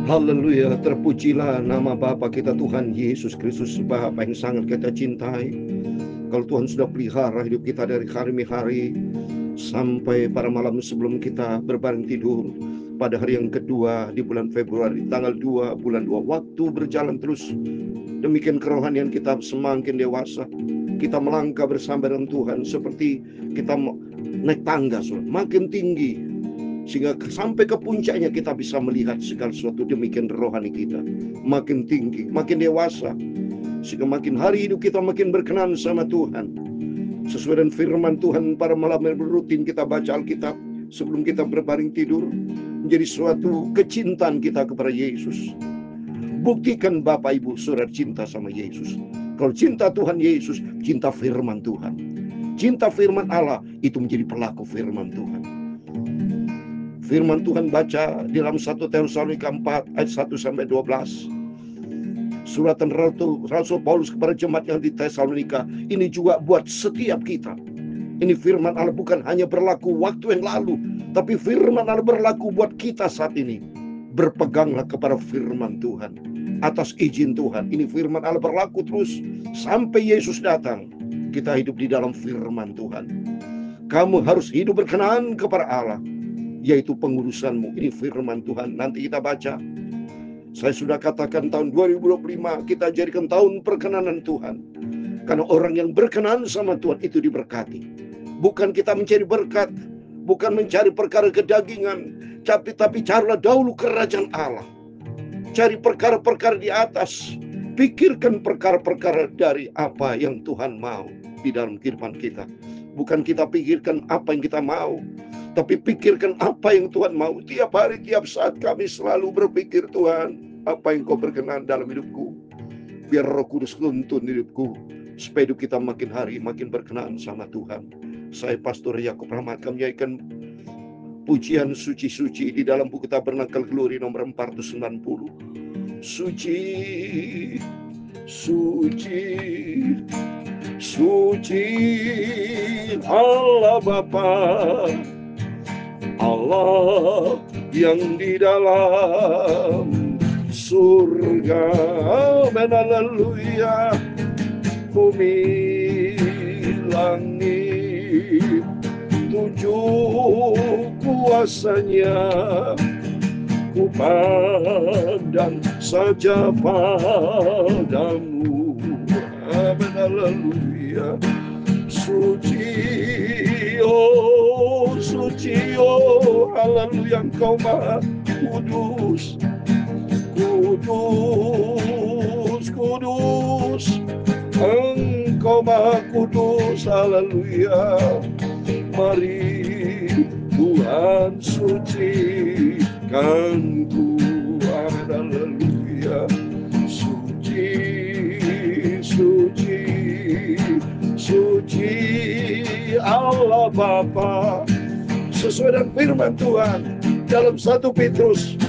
Haleluya, terpujilah nama Bapa kita Tuhan Yesus Kristus, Bapa yang sangat kita cintai. Kalau Tuhan sudah pelihara hidup kita dari hari ke hari sampai pada malam sebelum kita berbaring tidur pada hari yang kedua di bulan Februari, tanggal 2 bulan 2, waktu berjalan terus. Demikian kerohanian kita semakin dewasa. Kita melangkah bersama dengan Tuhan seperti kita naik tangga, makin tinggi, sehingga sampai ke puncaknya kita bisa melihat segala sesuatu. Demikian rohani kita makin tinggi, makin dewasa, sehingga makin hari hidup kita makin berkenan sama Tuhan. Sesuai dengan firman Tuhan pada malam yang rutin kita baca Alkitab sebelum kita berbaring tidur, menjadi suatu kecintaan kita kepada Yesus. Buktikan Bapak Ibu saudara cinta sama Yesus. Kalau cinta Tuhan Yesus, cinta firman Tuhan. Cinta firman Allah itu menjadi pelaku firman Tuhan. Firman Tuhan baca di dalam 1 Tesalonika 4 ayat 1 sampai 12. Suratan Rasul Paulus kepada jemaat yang di Tesalonika ini juga buat setiap kita. Ini firman Allah bukan hanya berlaku waktu yang lalu, tapi firman Allah berlaku buat kita saat ini. Berpeganglah kepada firman Tuhan atas izin Tuhan. Ini firman Allah berlaku terus sampai Yesus datang. Kita hidup di dalam firman Tuhan. Kamu harus hidup berkenan kepada Allah, yaitu pengurusanmu. Ini firman Tuhan. Nanti kita baca. Saya sudah katakan tahun 2025 kita jadikan tahun perkenanan Tuhan. Karena orang yang berkenan sama Tuhan itu diberkati. Bukan kita mencari berkat, bukan mencari perkara kedagingan, tapi carilah dahulu kerajaan Allah. Cari perkara-perkara di atas. Pikirkan perkara-perkara dari apa yang Tuhan mau di dalam kehidupan kita. Bukan kita pikirkan apa yang kita mau, tapi pikirkan apa yang Tuhan mau. Tiap hari, tiap saat kami selalu berpikir, Tuhan, apa yang Kau berkenan dalam hidupku. Biar Roh Kudus tuntun hidupku, supaya hidup kita makin hari makin berkenan sama Tuhan. Saya Pastor Yakub Rahmat, kami menyanyikan pujian suci-suci di dalam buku Tabernakel Glory nomor 490. Suci, suci, suci Allah Bapa, Allah yang di dalam surga. Amen, haleluya. Bumi langit tujuh kuasanya, ku pandang saja padamu. Amen, haleluya. Suci, oh suci, oh haleluya, Engkau maha kudus. Kudus, kudus, Engkau maha kudus, haleluya. Mari Tuhan sucikan ku, amin, haleluya. Suci, suci, suci Allah Bapa. Sesuai dengan firman Tuhan dalam 1 Petrus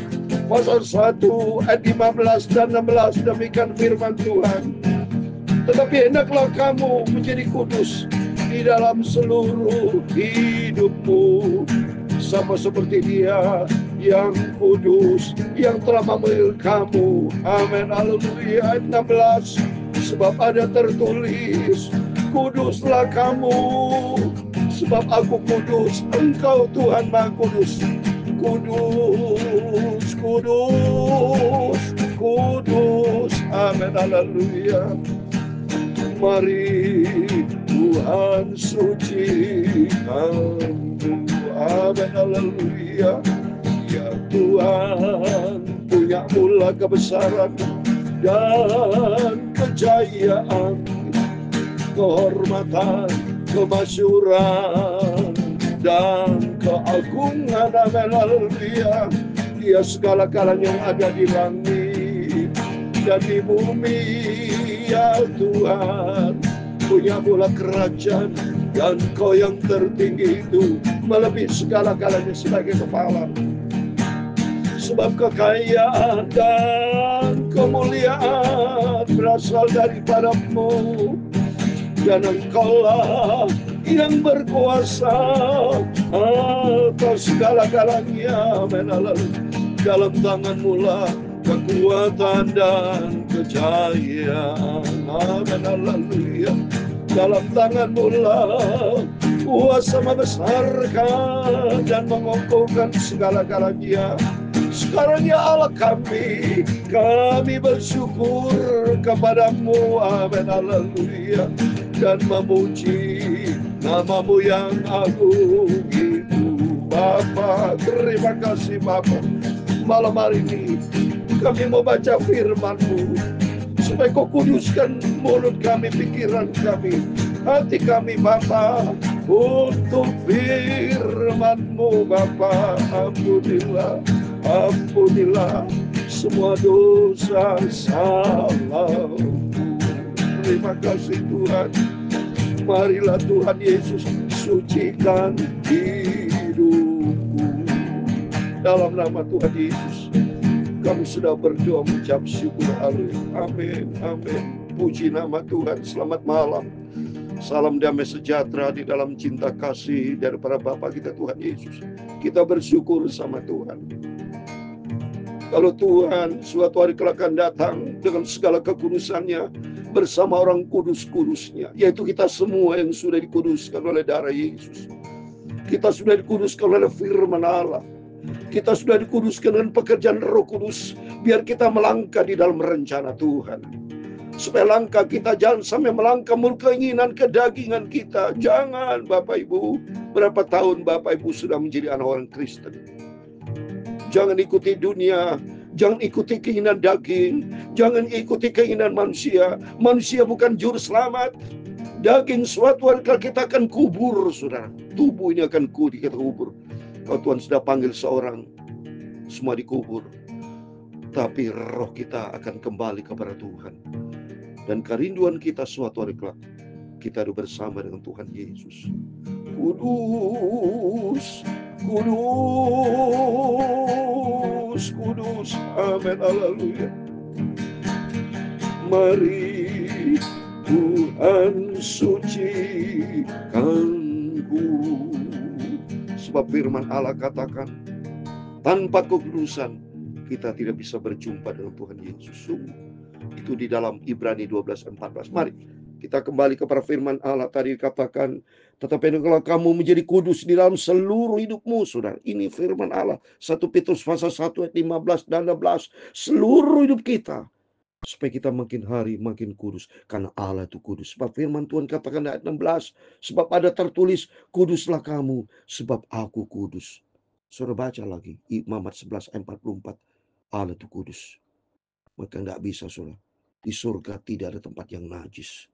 pasal 1 ayat 15 dan 16, demikian firman Tuhan. Tetapi hendaklah kamu menjadi kudus di dalam seluruh hidupmu, sama seperti Dia yang kudus yang telah memanggil kamu. Amin, haleluya. Ayat 16, sebab ada tertulis, kuduslah kamu, sebab aku kudus, Engkau Tuhan Maha Kudus. Kudus, kudus, kudus, amin, haleluya. Mari Tuhan sucikan ku, amin, haleluya. Ya Tuhan, punya mula kebesaran dan kejayaan, kehormatan, kemasyuran dan keagungan, amin, haleluya. Dia segala-galanya yang ada di langit dan di bumi, ya Tuhan. Punya mula kerajaan dan Kau yang tertinggi itu melebihi segala-galanya sebagai kepala. Sebab kekayaan dan kemuliaan berasal daripada-Mu, dan Engkaulah yang berkuasa atas segala-galanya. Amin, haleluya. Dalam tangan-Mu lah kekuatan dan kejayaan. Amin, haleluya. Dalam tangan-Mu lah kuasa membesarkan dan mengokohkan segala-galanya. Sekarang ya Allah kami bersyukur kepada-Mu. Amin, haleluya. Dan memuji nama-Mu yang agung itu. Bapa, terima kasih Bapa. Malam hari ini kami mau baca firman-Mu, supaya Kau kuduskan mulut kami, pikiran kami, hati kami Bapa, untuk firman-Mu Bapa. Ampunilah semua dosa salahku. Terima kasih Tuhan. Marilah Tuhan Yesus sucikan hidupku. Dalam nama Tuhan Yesus kami sudah berdoa mengucap syukur. Amin, amin. Puji nama Tuhan. Selamat malam. Salam damai sejahtera di dalam cinta kasih daripada Bapa kita Tuhan Yesus. Kita bersyukur sama Tuhan. Kalau Tuhan suatu hari kelak akan datang dengan segala kekudusannya bersama orang kudus-kudusnya, yaitu kita semua yang sudah dikuduskan oleh darah Yesus. Kita sudah dikuduskan oleh firman Allah. Kita sudah dikuduskan dengan pekerjaan Roh Kudus, biar kita melangkah di dalam rencana Tuhan. Supaya langkah kita jangan sampai melangkah menurut keinginan kedagingan kita. Jangan Bapak Ibu. Berapa tahun Bapak Ibu sudah menjadi anak orang Kristen? Jangan ikuti dunia, jangan ikuti keinginan daging, jangan ikuti keinginan manusia. Manusia bukan juru selamat. Daging suatu hari kita akan kubur, saudara. Tubuh ini akan kita kubur. Kalau Tuhan sudah panggil seorang, semua dikubur. Tapi roh kita akan kembali kepada Tuhan. Dan kerinduan kita suatu hari kelak, kita ada bersama dengan Tuhan Yesus. Kudus, kudus, kudus. Amin, haleluya. Mari Tuhan sucikanku. Sebab firman Allah katakan, tanpa kekudusan kita tidak bisa berjumpa dengan Tuhan Yesus. Itu di dalam Ibrani 12:14. Mari kita kembali kepada firman Allah. Tadi katakan, tetapi kalau kamu menjadi kudus di dalam seluruh hidupmu, saudara. Ini firman Allah. 1 Petrus pasal 1 ayat 15 dan 16. Seluruh hidup kita, supaya kita makin hari makin kudus. Karena Allah itu kudus. Sebab firman Tuhan katakan ayat 16. Sebab ada tertulis, kuduslah kamu, sebab aku kudus. Saudara baca lagi. Imamat 11 ayat 44. Allah itu kudus. Maka nggak bisa, saudara. Di surga tidak ada tempat yang najis.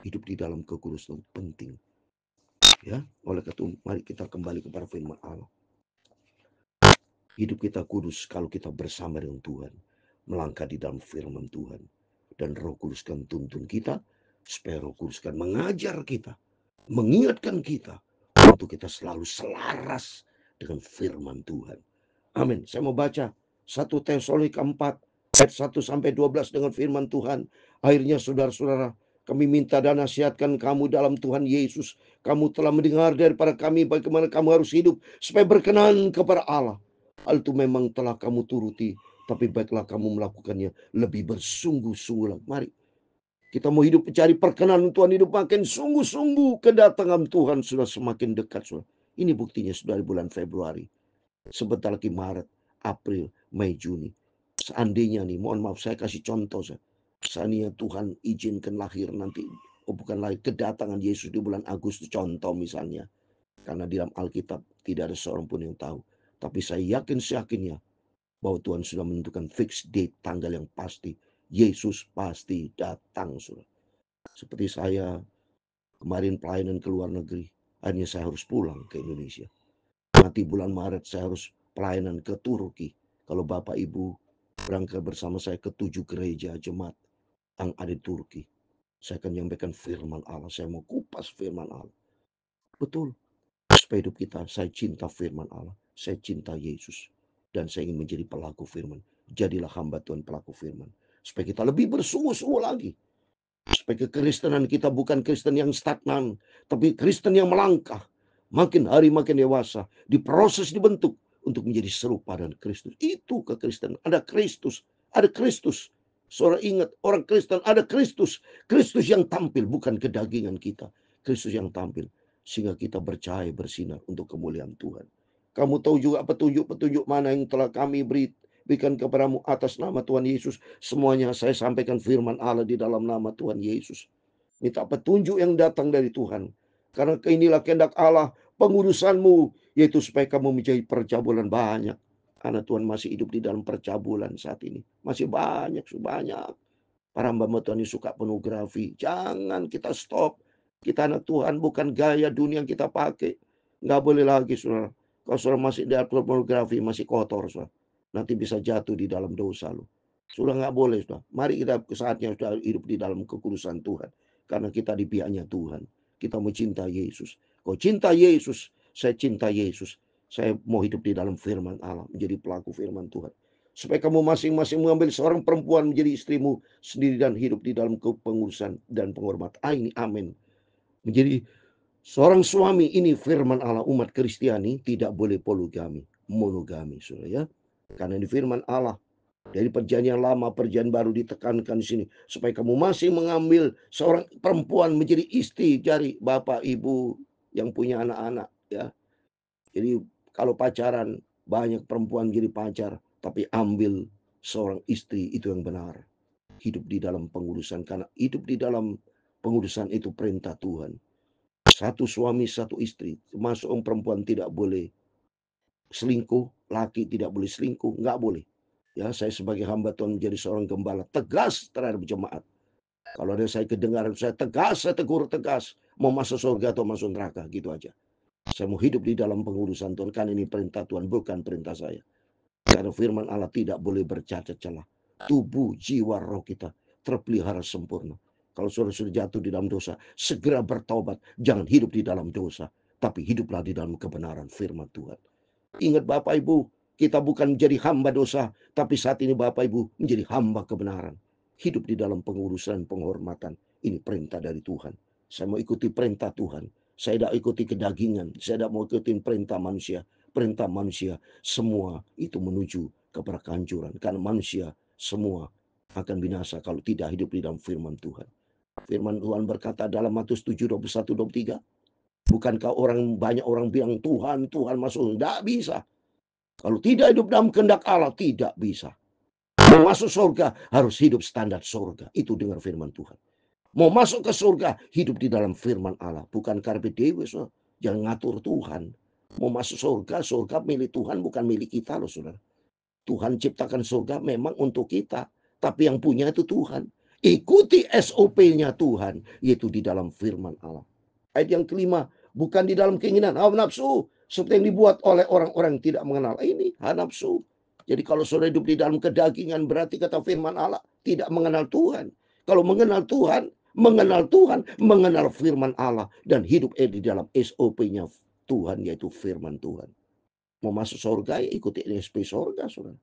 Hidup di dalam kekudusan penting. Ya, oleh karena itu mari kita kembali kepada firman Allah. Hidup kita kudus kalau kita bersama dengan Tuhan, melangkah di dalam firman Tuhan, dan Roh Kudus kan tuntun kita, supaya Roh Kudus kan mengajar kita, mengingatkan kita untuk kita selalu selaras dengan firman Tuhan. Amin. Saya mau baca 1 Tesalonika 4 ayat 1-12 dengan firman Tuhan. Akhirnya saudara-saudara, kami minta dan nasihatkan kamu dalam Tuhan Yesus. Kamu telah mendengar daripada kami bagaimana kamu harus hidup supaya berkenan kepada Allah. Hal itu memang telah kamu turuti, tapi baiklah kamu melakukannya lebih bersungguh-sungguh. Mari kita mau hidup mencari perkenan Tuhan, hidup makin sungguh-sungguh. Kedatangan Tuhan sudah semakin dekat, saudara. Ini buktinya sudah di bulan Februari. Sebentar lagi Maret, April, Mei, Juni. Seandainya nih, mohon maaf saya kasih contoh. Seandainya Tuhan izinkan lahir nanti, bukan lahir, kedatangan Yesus di bulan Agustus, contoh misalnya. Karena di dalam Alkitab tidak ada seorang pun yang tahu. Tapi saya yakinnya bahwa Tuhan sudah menentukan fix date, tanggal yang pasti. Yesus pasti datang, saudara. Seperti saya kemarin pelayanan ke luar negeri, akhirnya saya harus pulang ke Indonesia. Nanti bulan Maret saya harus pelayanan ke Turki. Kalau Bapak Ibu berangkat bersama saya ke 7 gereja jemaat yang ada di Turki, saya akan menyampaikan firman Allah. Saya mau kupas firman Allah. Betul. Supaya hidup kita, saya cinta firman Allah. Saya cinta Yesus. Dan saya ingin menjadi pelaku firman. Jadilah hamba Tuhan pelaku firman. Supaya kita lebih bersungguh-sungguh lagi. Supaya kekristenan kita bukan Kristen yang stagnan, tapi Kristen yang melangkah. Makin hari makin dewasa. Diproses, dibentuk untuk menjadi serupa dengan Kristus. Itu kekristenan. Ada Kristus, ada Kristus. Saudara ingat, orang Kristen ada Kristus. Kristus yang tampil, bukan kedagingan kita. Kristus yang tampil. Sehingga kita bercahaya bersinar untuk kemuliaan Tuhan. Kamu tahu juga petunjuk-petunjuk mana yang telah kami berikan kepadamu atas nama Tuhan Yesus. Semuanya saya sampaikan firman Allah di dalam nama Tuhan Yesus. Minta petunjuk yang datang dari Tuhan. Karena inilah kehendak Allah, pengurusanmu, yaitu supaya kamu menjadi percabulan banyak. Karena Tuhan masih hidup di dalam percabulan saat ini. Masih banyak. Para hamba Tuhan yang suka pornografi. Jangan kita stop. Kita anak Tuhan, bukan gaya dunia yang kita pakai. Nggak boleh lagi, saudara. Kalau saudara masih di pornografi, masih kotor, saudara. Nanti bisa jatuh di dalam dosa lo. Sudah nggak boleh, saudara. Mari kita saatnya sudah hidup di dalam kekudusan Tuhan. Karena kita di pihaknya Tuhan. Kita mau cinta Yesus. Kau cinta Yesus, saya cinta Yesus. Saya mau hidup di dalam firman Allah. Menjadi pelaku firman Tuhan. Supaya kamu masing-masing mengambil seorang perempuan menjadi istrimu sendiri dan hidup di dalam kepengurusan dan penghormatan. Ini amin. Menjadi seorang suami, ini firman Allah. Umat Kristiani tidak boleh poligami, monogami, saudara ya. Karena di firman Allah dari perjanjian lama, perjanjian baru ditekankan di sini supaya kamu masih mengambil seorang perempuan menjadi istri dari bapak ibu yang punya anak-anak ya. Jadi kalau pacaran banyak perempuan jadi pacar, tapi ambil seorang istri itu yang benar. Hidup di dalam pengurusan, karena hidup di dalam pengurusan itu perintah Tuhan. Satu suami, satu istri. Termasuk perempuan tidak boleh selingkuh, laki tidak boleh selingkuh, nggak boleh. Ya, saya sebagai hamba Tuhan menjadi seorang gembala tegas terhadap jemaat. Kalau ada saya kedengaran, saya tegas, saya tegur tegas. Mau masuk surga atau masuk neraka, gitu aja. Saya mau hidup di dalam pengurusan Tuhan, kan ini perintah Tuhan, bukan perintah saya. Karena firman Allah tidak boleh bercacat celah. Tubuh, jiwa, roh kita terpelihara sempurna. Kalau saudara sudah jatuh di dalam dosa, segera bertobat. Jangan hidup di dalam dosa, tapi hiduplah di dalam kebenaran firman Tuhan. Ingat Bapak Ibu, kita bukan menjadi hamba dosa, tapi saat ini Bapak Ibu menjadi hamba kebenaran. Hidup di dalam pengurusan penghormatan. Ini perintah dari Tuhan. Saya mau ikuti perintah Tuhan. Saya tidak ikuti kedagingan. Saya tidak mau ikuti perintah manusia. Perintah manusia semua itu menuju kepada kehancuran. Karena manusia semua akan binasa kalau tidak hidup di dalam firman Tuhan. Firman Tuhan berkata dalam Matius 7, 21, 23. Bukankah banyak orang bilang Tuhan, Tuhan masuk. Tidak bisa. Kalau tidak hidup dalam kehendak Allah, tidak bisa. Mau masuk surga, harus hidup standar surga. Itu dengar firman Tuhan. Mau masuk ke surga, hidup di dalam firman Allah. Bukan karpe dewe, so. Jangan ngatur Tuhan. Mau masuk surga, surga milik Tuhan, bukan milik kita loh saudara. Tuhan ciptakan surga memang untuk kita. Tapi yang punya itu Tuhan. Ikuti SOP-nya Tuhan. Yaitu di dalam firman Allah. Ayat yang kelima, bukan di dalam keinginan hawa nafsu seperti yang dibuat oleh orang-orang yang tidak mengenal. Ini hawa nafsu. Jadi kalau saudara hidup di dalam kedagingan, berarti kata firman Allah tidak mengenal Tuhan. Kalau mengenal Tuhan, mengenal firman Allah dan hidup di dalam SOP-nya Tuhan, yaitu firman Tuhan. Mau masuk surga, ya ikuti SP surga, saudara.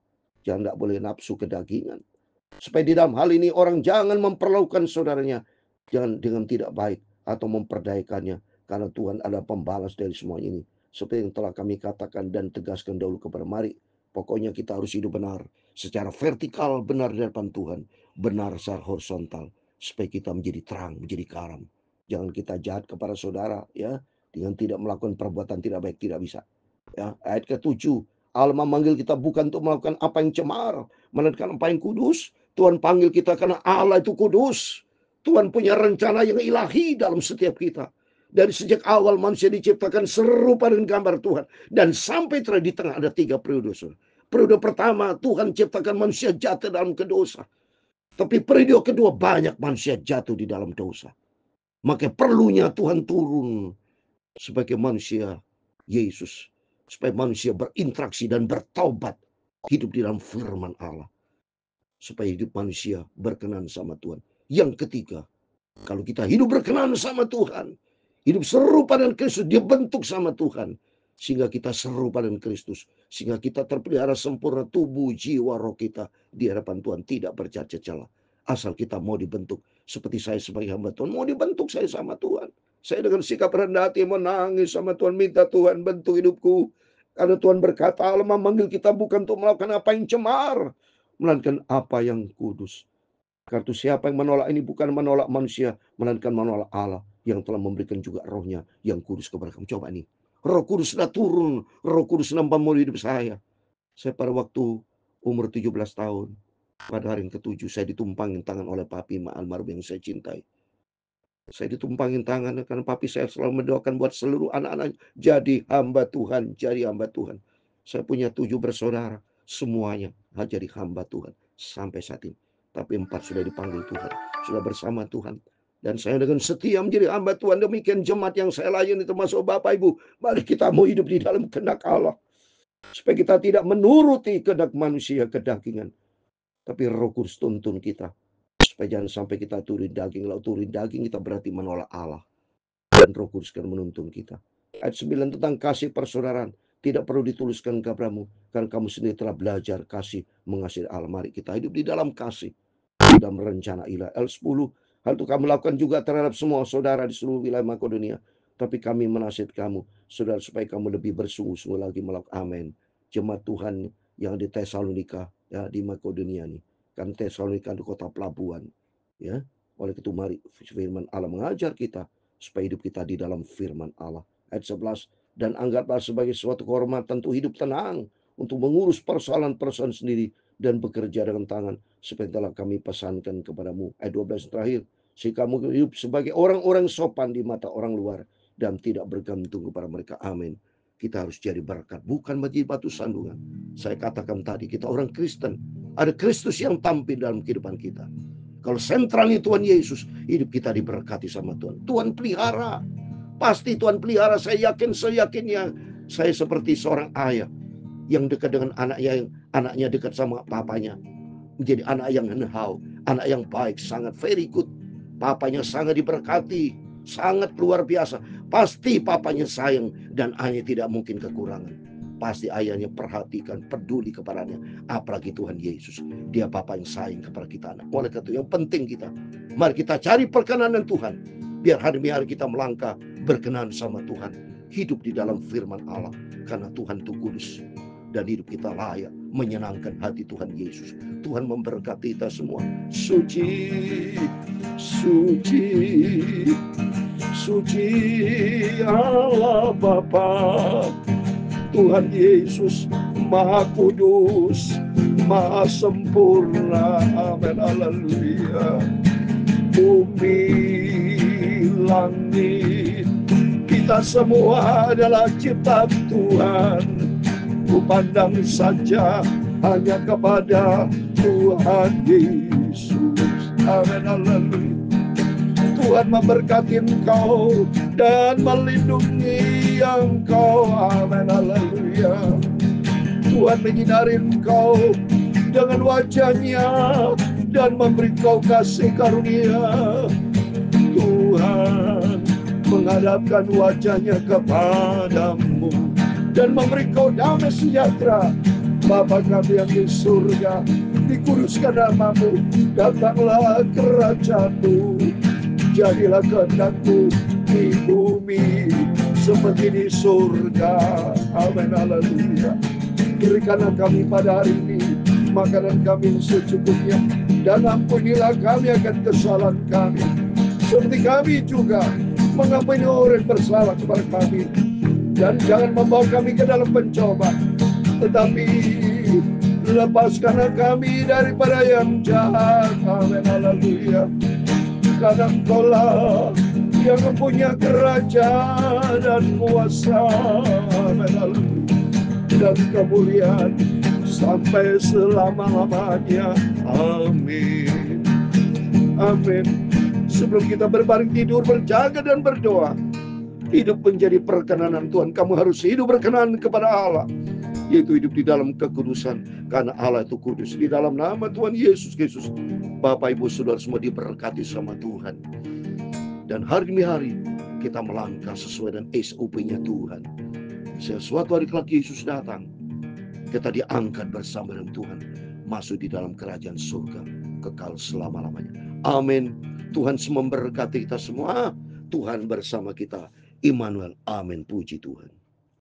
Jangan, nggak boleh nafsu kedagingan. Supaya di dalam hal ini orang jangan memperlakukan saudaranya jangan dengan tidak baik atau memperdayakannya, karena Tuhan adalah pembalas dari semua ini. Seperti yang telah kami katakan dan tegaskan dahulu kepada mari. Pokoknya kita harus hidup benar. Secara vertikal benar di depan Tuhan. Benar secara horizontal. Supaya kita menjadi terang, menjadi karam. Jangan kita jahat kepada saudara ya. Dengan tidak melakukan perbuatan tidak baik, tidak bisa. Ya, ayat ke-7. Allah memanggil kita bukan untuk melakukan apa yang cemar, melainkan apa yang kudus. Tuhan panggil kita karena Allah itu kudus. Tuhan punya rencana yang ilahi dalam setiap kita. Dari sejak awal manusia diciptakan serupa dengan gambar Tuhan. Dan sampai di tengah ada 3 periode. Periode pertama Tuhan ciptakan manusia jatuh dalam kedosa. Tapi periode kedua banyak manusia jatuh di dalam dosa. Maka perlunya Tuhan turun sebagai manusia Yesus. Supaya manusia berinteraksi dan bertaubat. Hidup di dalam firman Allah. Supaya hidup manusia berkenan sama Tuhan. Yang ketiga, kalau kita hidup berkenan sama Tuhan, hidup serupa dengan Kristus, dia bentuk sama Tuhan. Sehingga kita serupa dengan Kristus. Sehingga kita terpelihara sempurna tubuh, jiwa, roh kita di hadapan Tuhan. Tidak bercacat celah. Asal kita mau dibentuk. Seperti saya sebagai hamba Tuhan, mau dibentuk saya sama Tuhan. Saya dengan sikap rendah hati menangis sama Tuhan. Minta Tuhan bentuk hidupku. Karena Tuhan berkata, Allah memanggil kita bukan untuk melakukan apa yang cemar, melainkan apa yang kudus. Karena siapa yang menolak ini bukan menolak manusia, melainkan menolak Allah yang telah memberikan juga rohnya yang kudus kepada kamu. Coba nih, Roh Kudus sudah turun, Roh Kudus nampak melalui hidup saya. Saya pada waktu umur 17 tahun, pada hari yang ketujuh, saya ditumpangin tangan oleh papi almarhum yang saya cintai. Saya ditumpangin tangan karena papi saya selalu mendoakan buat seluruh anak-anak jadi hamba Tuhan, jadi hamba Tuhan. Saya punya 7 bersaudara, semuanya jadi hamba Tuhan sampai saat ini. Tapi 4 sudah dipanggil Tuhan, sudah bersama Tuhan. Dan saya dengan setia menjadi hamba Tuhan. Demikian jemaat yang saya layani termasuk Bapak Ibu. Mari kita mau hidup di dalam kehendak Allah. Supaya kita tidak menuruti kehendak manusia, kedagingan. Tapi Roh Kudus tuntun kita. Supaya jangan sampai kita turun daging. Kalau turun daging kita berarti menolak Allah. Dan Roh Kudus akan menuntun kita. Ayat 9 tentang kasih persaudaraan. Tidak perlu dituliskan kepadamu. Karena kamu sendiri telah belajar kasih mengasihi Allah. Mari kita hidup di dalam kasih. Di dalam rencana ilahi. Ayat 10. Hal itu kamu lakukan juga terhadap semua saudara di seluruh wilayah Makedonia. Tapi kami menasihat kamu, saudara, supaya kamu lebih bersungguh-sungguh lagi melakukan. Amin. Jemaat Tuhan yang di Tesalonika, ya, di Makedonia nih. Kan Tesalonika di kota pelabuhan. Ya, oleh itu mari firman Allah mengajar kita supaya hidup kita di dalam firman Allah. Ayat 11, dan anggaplah sebagai suatu kehormatan untuk hidup tenang, untuk mengurus persoalan-persoalan sendiri dan bekerja dengan tangan seperti telah kami pesankan kepadamu. Ayat 12 terakhir, sehingga kamu hidup sebagai orang-orang sopan di mata orang luar dan tidak bergantung kepada mereka. Amin. Kita harus jadi berkat, bukan menjadi batu sandungan. Saya katakan tadi, kita orang Kristen, ada Kristus yang tampil dalam kehidupan kita. Kalau sentralnya Tuhan Yesus, hidup kita diberkati sama Tuhan. Tuhan pelihara. Pasti Tuhan pelihara. Saya yakin, seyakinnya. Saya seperti seorang ayah yang dekat dengan anaknya, yang anaknya dekat sama papanya. Menjadi anak yang henhau, anak yang baik, sangat very good. Papanya sangat diberkati, sangat luar biasa. Pasti papanya sayang dan ayahnya tidak mungkin kekurangan. Pasti ayahnya perhatikan, peduli kepadanya. Apalagi Tuhan Yesus, dia Bapa yang sayang kepada kita anak. Oleh karena itu yang penting kita, mari kita cari perkenanan Tuhan. Biar hari demi hari kita melangkah berkenan sama Tuhan. Hidup di dalam firman Allah. Karena Tuhan itu kudus. Dan hidup kita layak menyenangkan hati Tuhan Yesus. Tuhan memberkati kita semua. Suci, suci, suci Allah Bapa, Tuhan Yesus Maha Kudus, Maha Sempurna. Amin. Haleluya. Bumi, langit, kita semua adalah ciptaan Tuhan. Ku pandang saja hanya kepada Tuhan Yesus. Amin. Haleluya. Tuhan memberkati engkau dan melindungi engkau. Amin. Haleluya. Tuhan menyinari engkau dengan wajahnya dan memberi engkau kasih karunia. Tuhan menghadapkan wajahnya kepadamu dan memberi engkau damai sejahtera. Bapa kami yang di surga, dikuduskan namamu, datanglah kerajaanmu. Jadilah kehendak-Mu di bumi seperti di surga. Amin. Haleluya. Berikanlah kami pada hari ini makanan kami secukupnya, dan ampunilah kami akan kesalahan kami, seperti kami juga mengampuni orang bersalah kepada kami. Dan jangan membawa kami ke dalam pencobaan, tetapi lepaskanlah kami daripada yang jahat. Amin. Haleluya. Karena Engkaulah yang mempunyai kerajaan dan kuasa dan kemuliaan sampai selama-lamanya. Amin. Amin. Sebelum kita berbaring tidur, berjaga dan berdoa, hidup menjadi perkenanan Tuhan. Kamu harus hidup berkenan kepada Allah, yaitu hidup di dalam kekudusan, karena Allah itu kudus. Di dalam nama Tuhan Yesus Kristus, Bapak Ibu Saudara semua diberkati sama Tuhan. Dan hari demi hari kita melangkah sesuai dengan SOP-nya Tuhan. Sesuatu hari kelak Yesus datang, kita diangkat bersama dengan Tuhan, masuk di dalam kerajaan surga kekal selama-lamanya. Amin. Tuhan memberkati kita semua. Tuhan bersama kita. Immanuel. Amin. Puji Tuhan.